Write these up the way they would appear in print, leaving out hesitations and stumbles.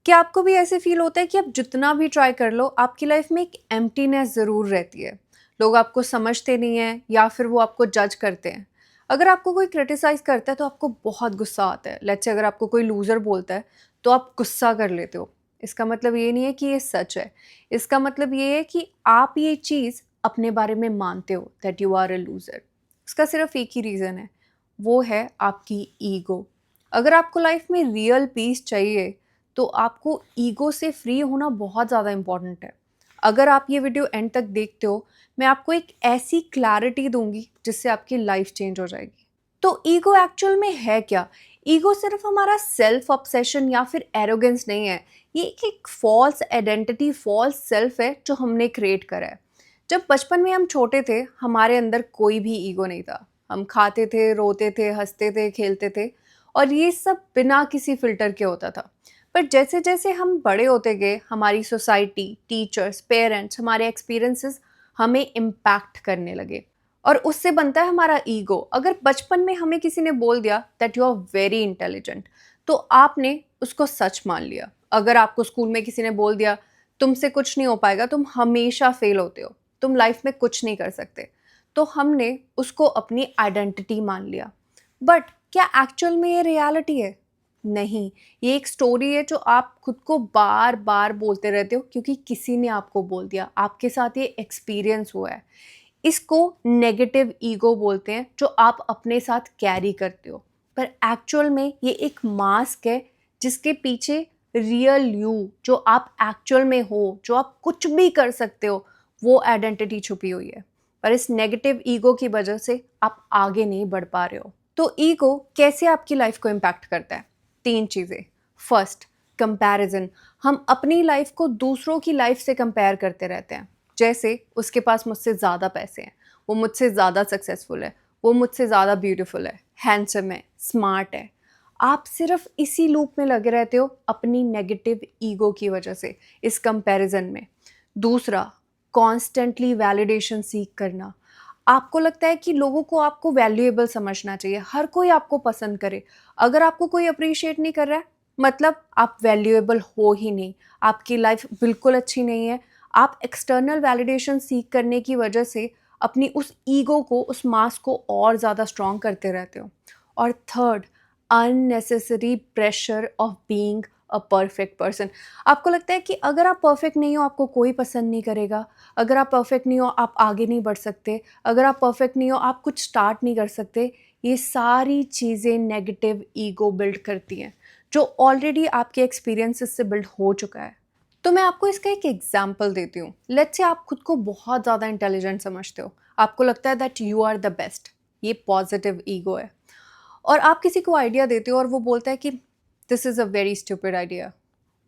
क्या आपको भी ऐसे फील होता है कि आप जितना भी ट्राई कर लो, आपकी लाइफ में एक एम्प्टीनेस ज़रूर रहती है? लोग आपको समझते नहीं हैं या फिर वो आपको जज करते हैं। अगर आपको कोई क्रिटिसाइज़ करता है तो आपको बहुत गुस्सा आता है। लेट्स से अगर आपको कोई लूज़र बोलता है, तो आप गुस्सा कर लेते हो। इसका मतलब ये नहीं है कि ये सच है। इसका मतलब ये है कि आप ये चीज़ अपने बारे में मानते हो that you are a loser. इसका सिर्फ़ एक ही रीज़न है, वो है आपकी ईगो। अगर आपको लाइफ में रियल पीस चाहिए तो आपको ईगो से फ्री होना बहुत ज़्यादा इम्पॉर्टेंट है। अगर आप ये वीडियो एंड तक देखते हो, मैं आपको एक ऐसी क्लैरिटी दूंगी जिससे आपकी लाइफ चेंज हो जाएगी। तो ईगो एक्चुअल में है क्या? ईगो सिर्फ हमारा सेल्फ ऑब्सेशन या फिर एरोगेंस नहीं है। ये एक फॉल्स आइडेंटिटी, फॉल्स सेल्फ है जो हमने क्रिएट करा है। जब बचपन में हम छोटे थे, हमारे अंदर कोई भी ईगो नहीं था। हम खाते थे, रोते थे, हंसते थे, खेलते थे, और ये सब बिना किसी फिल्टर के होता था। पर जैसे जैसे हम बड़े होते गए, हमारी सोसाइटी, टीचर्स, पेरेंट्स, हमारे एक्सपीरियंसेस हमें इम्पैक्ट करने लगे, और उससे बनता है हमारा ईगो। अगर बचपन में हमें किसी ने बोल दिया that you are very intelligent, तो आपने उसको सच मान लिया। अगर आपको स्कूल में किसी ने बोल दिया तुमसे कुछ नहीं हो पाएगा, तुम हमेशा फेल होते हो, तुम लाइफ में कुछ नहीं कर सकते, तो हमने उसको अपनी आइडेंटिटी मान लिया। बट क्या एक्चुअल में ये रियलिटी है? नहीं। ये एक स्टोरी है जो आप खुद को बार बार बोलते रहते हो क्योंकि किसी ने आपको बोल दिया, आपके साथ ये एक्सपीरियंस हुआ है। इसको नेगेटिव ईगो बोलते हैं, जो आप अपने साथ कैरी करते हो। पर एक्चुअल में ये एक मास्क है जिसके पीछे रियल यू, जो आप एक्चुअल में हो, जो आप कुछ भी कर सकते हो, वो आइडेंटिटी छुपी हुई है। पर इस नेगेटिव ईगो की वजह से आप आगे नहीं बढ़ पा रहे हो। तो ईगो कैसे आपकी लाइफ को इम्पैक्ट करता है? तीन चीज़ें। First, comparison. हम अपनी लाइफ को दूसरों की लाइफ से कंपेयर करते रहते हैं। जैसे उसके पास मुझसे ज़्यादा पैसे हैं, वो मुझसे ज़्यादा सक्सेसफुल है, वो मुझसे ज़्यादा ब्यूटीफुल है, हैंडसम है, स्मार्ट है। आप सिर्फ इसी लूप में लगे रहते हो अपनी नेगेटिव ईगो की वजह से, इस कंपैरिजन में। दूसरा, कॉन्स्टेंटली वैलिडेशन सीख करना। आपको लगता है कि लोगों को आपको वैल्यूएबल समझना चाहिए, हर कोई आपको पसंद करे। अगर आपको कोई अप्रिशिएट नहीं कर रहा है, मतलब आप वैल्यूएबल हो ही नहीं, आपकी लाइफ बिल्कुल अच्छी नहीं है। आप एक्सटर्नल वैलिडेशन सीख करने की वजह से अपनी उस ईगो को, उस मास को और ज़्यादा स्ट्रॉन्ग करते रहते हो। और third, unnecessary pressure of being a perfect person. आपको लगता है कि अगर आप परफेक्ट नहीं हो, आपको कोई पसंद नहीं करेगा। अगर आप परफेक्ट नहीं हो, आप आगे नहीं बढ़ सकते। अगर आप परफेक्ट नहीं हो, आप कुछ स्टार्ट नहीं कर सकते। ये सारी चीज़ें नेगेटिव ईगो बिल्ड करती हैं, जो ऑलरेडी आपके एक्सपीरियंसेस से बिल्ड हो चुका है। तो मैं आपको इसका एक एग्जाम्पल देती हूँ। लेट्स से आप खुद को बहुत ज़्यादा इंटेलिजेंट समझते हो, आपको लगता है that you are the best. ये पॉजिटिव ईगो है। और आप किसी को आइडिया देते हो और वो बोलता है कि this is a very stupid idea,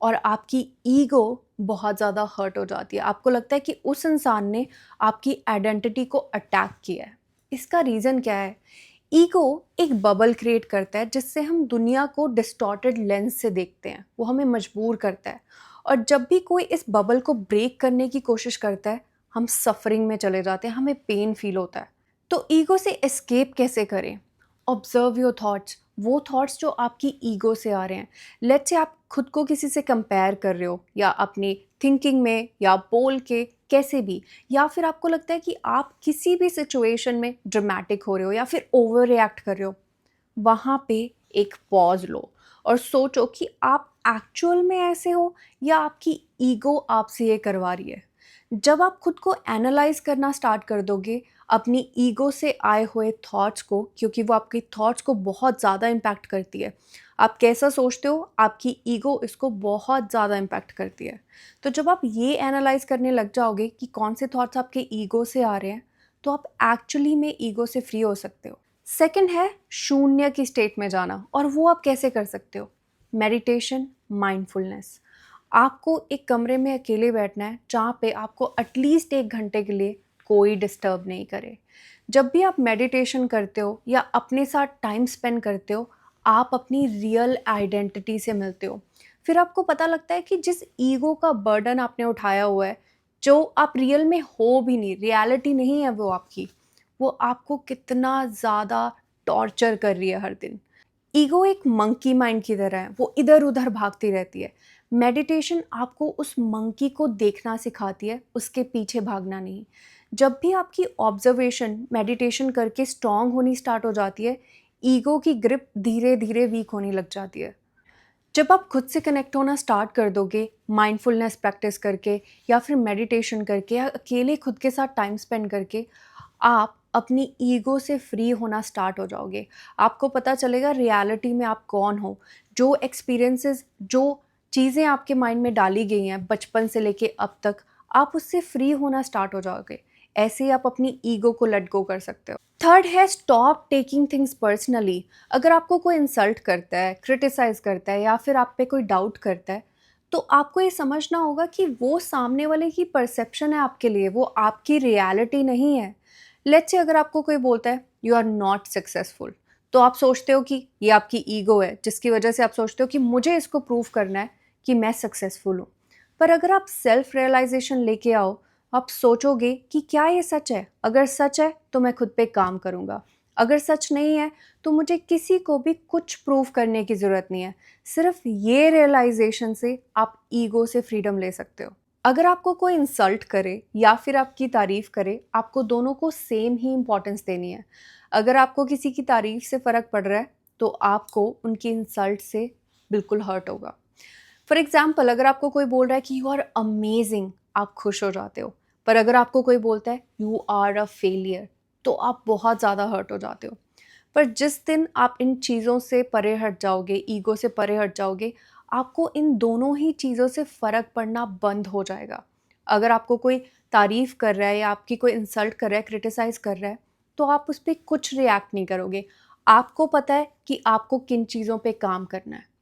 और आपकी ईगो बहुत ज़्यादा हर्ट हो जाती है। आपको लगता है कि उस इंसान ने आपकी आइडेंटिटी को अटैक किया है। इसका रीज़न क्या है? ईगो एक बबल क्रिएट करता है जिससे हम दुनिया को डिस्टॉर्टेड लेंस से देखते हैं। वो हमें मजबूर करता है, और जब भी कोई इस बबल को ब्रेक करने की कोशिश करता है, हम सफरिंग में चले जाते हैं, हमें पेन फील होता है। तो ईगो से एस्केप कैसे करें? ऑब्जर्व योर थॉट्स, वो थॉट्स जो आपकी ईगो से आ रहे हैं। लेट्स से आप खुद को किसी से कंपेयर कर रहे हो, या अपनी थिंकिंग में या बोल के, कैसे भी, या फिर आपको लगता है कि आप किसी भी सिचुएशन में ड्रामेटिक हो रहे हो या फिर ओवर रिएक्ट कर रहे हो, वहाँ पे एक पॉज लो और सोचो कि आप एक्चुअल में ऐसे हो या आपकी ईगो आपसे ये करवा रही है। जब आप खुद को एनालाइज करना स्टार्ट कर दोगे अपनी ईगो से आए हुए थॉट्स को, क्योंकि वो आपके थॉट्स को बहुत ज़्यादा इम्पैक्ट करती है। आप कैसा सोचते हो, आपकी ईगो इसको बहुत ज़्यादा इम्पैक्ट करती है। तो जब आप ये एनालाइज करने लग जाओगे कि कौन से थॉट्स आपके ईगो से आ रहे हैं, तो आप एक्चुअली में ईगो से फ्री हो सकते हो। सेकंड है शून्य की स्टेट में जाना, और वो आप कैसे कर सकते हो? Meditation, mindfulness. आपको एक कमरे में अकेले बैठना है जहाँ पे आपको एटलीस्ट 1 घंटे के लिए कोई डिस्टर्ब नहीं करे। जब भी आप मेडिटेशन करते हो या अपने साथ टाइम स्पेंड करते हो, आप अपनी रियल आइडेंटिटी से मिलते हो। फिर आपको पता लगता है कि जिस ईगो का बर्डन आपने उठाया हुआ है, जो आप रियल में हो भी नहीं, रियलिटी नहीं है वो आपकी, वो आपको कितना ज़्यादा टॉर्चर कर रही है हर दिन। ईगो एक मंकी माइंड की तरह है, वो इधर उधर भागती रहती है। मेडिटेशन आपको उस मंकी को देखना सिखाती है, उसके पीछे भागना नहीं। जब भी आपकी ऑब्जर्वेशन मेडिटेशन करके स्ट्रांग होनी स्टार्ट हो जाती है, ईगो की ग्रिप धीरे धीरे वीक होने लग जाती है। जब आप खुद से कनेक्ट होना स्टार्ट कर दोगे, माइंडफुलनेस प्रैक्टिस करके या फिर मेडिटेशन करके या अकेले खुद के साथ टाइम स्पेंड करके, आप अपनी ईगो से फ्री होना स्टार्ट हो जाओगे। आपको पता चलेगा रियलिटी में आप कौन हो। जो एक्सपीरियंसेस, जो चीज़ें आपके माइंड में डाली गई हैं बचपन से लेके अब तक, आप उससे फ्री होना स्टार्ट हो जाओगे। ऐसे ही आप अपनी ईगो को लेट गो कर सकते हो। थर्ड है स्टॉप टेकिंग थिंग्स पर्सनली। अगर आपको कोई इंसल्ट करता है, क्रिटिसाइज करता है या फिर आप पे कोई डाउट करता है, तो आपको ये समझना होगा कि वो सामने वाले की परसेप्शन है आपके लिए, वो आपकी रियलिटी नहीं है। लेट्स से अगर आपको कोई बोलता है यू आर नॉट सक्सेसफुल, तो आप सोचते हो कि ये आपकी ईगो है, जिसकी वजह से आप सोचते हो कि मुझे इसको प्रूव करना है कि मैं सक्सेसफुल हूँ। पर अगर आप सेल्फ रियलाइजेशन लेके आओ, आप सोचोगे कि क्या ये सच है? अगर सच है तो मैं खुद पे काम करूँगा। अगर सच नहीं है तो मुझे किसी को भी कुछ प्रूव करने की ज़रूरत नहीं है। सिर्फ ये रियलाइजेशन से आप ईगो से फ्रीडम ले सकते हो। अगर आपको कोई इंसल्ट करे या फिर आपकी तारीफ़ करे, आपको दोनों को सेम ही इम्पोर्टेंस देनी है। अगर आपको किसी की तारीफ़ से फ़र्क पड़ रहा है, तो आपको उनकी इंसल्ट से बिल्कुल हर्ट होगा। फॉर एग्ज़ाम्पल, अगर आपको कोई बोल रहा है कि यू आर अमेजिंग, आप खुश हो जाते हो। पर अगर आपको कोई बोलता है यू आर अ फेलियर, तो आप बहुत ज़्यादा हर्ट हो जाते हो। पर जिस दिन आप इन चीज़ों से परे हट जाओगे, ईगो से परे हट जाओगे, आपको इन दोनों ही चीज़ों से फ़र्क पड़ना बंद हो जाएगा। अगर आपको कोई तारीफ़ कर रहा है या आपकी कोई इंसल्ट कर रहा है, क्रिटिसाइज़ कर रहा है, तो आप उस पे कुछ रिएक्ट नहीं करोगे। आपको पता है कि आपको किन चीज़ों पे काम करना है।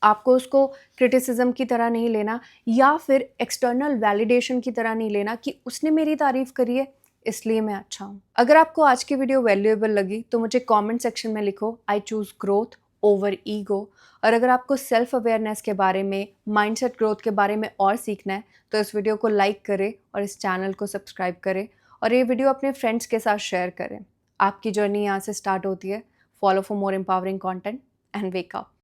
आपको उसको क्रिटिसिज्म की तरह नहीं लेना या फिर एक्सटर्नल वैलिडेशन की तरह नहीं लेना कि उसने मेरी तारीफ़ करी है इसलिए मैं अच्छा हूँ। अगर आपको आज की वीडियो वैल्यूएबल लगी तो मुझे कमेंट सेक्शन में लिखो I choose growth over ego. और अगर आपको सेल्फ अवेयरनेस के बारे में, माइंडसेट ग्रोथ के बारे में और सीखना है तो इस वीडियो को लाइक करें और इस चैनल को सब्सक्राइब करें और ये वीडियो अपने फ्रेंड्स के साथ शेयर करें। आपकी जर्नी यहाँ से स्टार्ट होती है। Follow for more empowering content and wake up.